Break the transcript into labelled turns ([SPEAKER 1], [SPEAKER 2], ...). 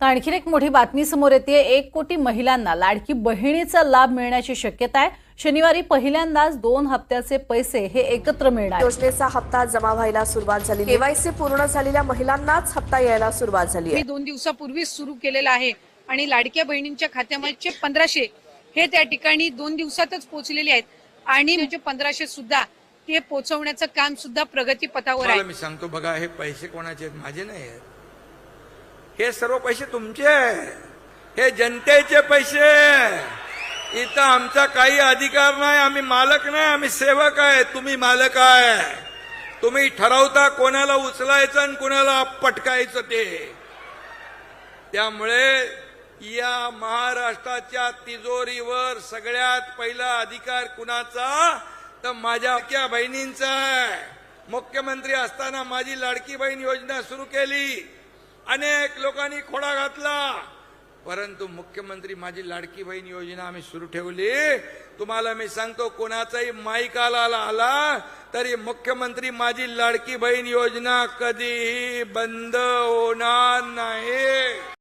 [SPEAKER 1] तर आणखीन एक मोठी बातमी समोर येते। 1 कोटी महिलांना लाडकी बहिणीचा लाभ मिळण्याची शक्यता आहे। शनिवारी पहिल्यांदाच 2 हप्त्याचे पैसे हे एकत्र मिळणार।
[SPEAKER 2] योजनेचा हप्ता जमा व्हायला सुरुवात झाली। केवायसी पूर्ण झालेल्या महिलांनाच हप्ता यायला सुरुवात झाली आहे।
[SPEAKER 3] मी 2 दिवसापूर्वी सुरू केलेला आहे आणि लाडक्या बहिणींच्या खात्यामध्ये 1500 हे त्या ठिकाणी 2 दिवसातच पोहोचलेले आहेत आणि म्हणजे 1500 सुद्धा ते पोहोचवण्याचं काम सुद्धा प्रगतीपथावर आहे।
[SPEAKER 4] मी सांगतो बघा, हे पैसे कोणाचे आहेत? माझे नाही आहेत। हे सर्व पैसे तुमचे आहेत, हे जनतेचे पैसे। इथं आमचा काही अधिकार नाही, आम्ही मालक नाही, आम्ही सेवक आहे। तुम्ही मालक आहे, तुम्ही ठरवता कोणाला उचलायचं आणि कोणाला पटकायचं ते। त्यामुळे या महाराष्ट्राच्या तिजोरीवर सगळ्यात पहिला अधिकार कुणाचा? तर माझ्या बहिणींचा आहे। मुख्यमंत्री असताना माझी लाडकी बहीण योजना सुरू केली, अनेक लोकांनी खोडा घातला, परंतु मुख्यमंत्री माझी लाडकी बहीण योजना आम्ही सुरू ठेवली। तुम्हाला मी सांगतो, कोणाचाही माईकाला आला तरी मुख्यमंत्री माझी लाडकी बहीण योजना कधीही बंद होणार नाही।